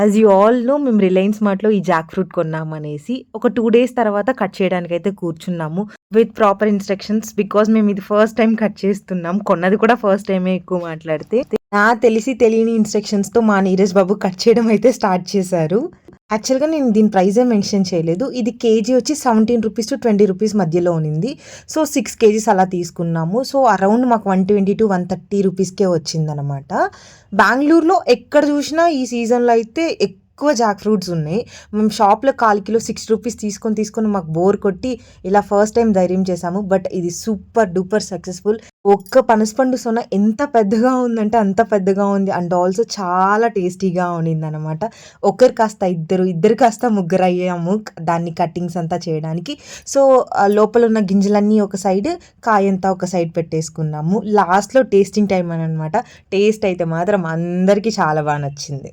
As you all know మేము Reliance మార్ట్‌లో ఈ Jack fruit కొన్నామనేసి ఒక 2 డేస్ తర్వాత కట్ చేయడానికైతే కూర్చున్నాము. విత్ ప్రాపర్ ఇన్‌స్ట్రక్షన్స్ బికాజ్ మేము ఇది ఫస్ట్ టైమ్ కట్ చేస్తున్నాం. కొన్నది కూడా ఫస్ట్ టైమే ఎక్కువ మాట్లాడితే. తెలిసి తెలియని ఇన్‌స్ట్రక్షన్స్‌తో మా నీరజ్ బాబు కట్ చేయడం అయితే స్టార్ట్ చేశారు. యాక్చువల్‌గా నేను దీని ప్రైజే మెన్షన్ చేయలేదు. ఇది కేజీ వచ్చి ₹17-20 మధ్యలో ఉన్నింది. సో, 6 కేజీస్ అలా తీసుకున్నాము. సో, అరౌండ్ మాకు 120-130 రూపీస్‌కే వచ్చిందనమాట. బెంగుళూరులో ఎక్కడ చూసినా ఈ సీజన్‌లో అయితే ఎక్కువ జాక్ ఫ్రూట్స్ ఉన్నాయి. మేము షాప్‌లో కాల్ కిలో ₹6 తీసుకొని మాకు బోర్ కొట్టి ఇలా ఫస్ట్ టైమ్ ధైర్యం చేశాము. బట్ ఇది సూపర్ డూపర్ సక్సెస్‌ఫుల్. ఒక్క పనసపండు సొన ఎంత పెద్దగా ఉందంటే అంత పెద్దగా ఉంది. అండ్ ఆల్సో చాలా టేస్టీగా ఉండిందనమాట. ఒకరు కాస్త ఇద్దరు, ఇద్దరు కాస్త ముగ్గురయ్యాము దాన్ని కటింగ్స్ అంతా చేయడానికి. సో, లోపల ఉన్న గింజలన్నీ ఒక సైడ్, కాయంతా ఒక సైడ్ పెట్టేసుకున్నాము. లాస్ట్‌లో టేస్టింగ్ టైమ్ అననమాట. టేస్ట్ అయితే మాత్రం అందరికీ చాలా నచ్చింది.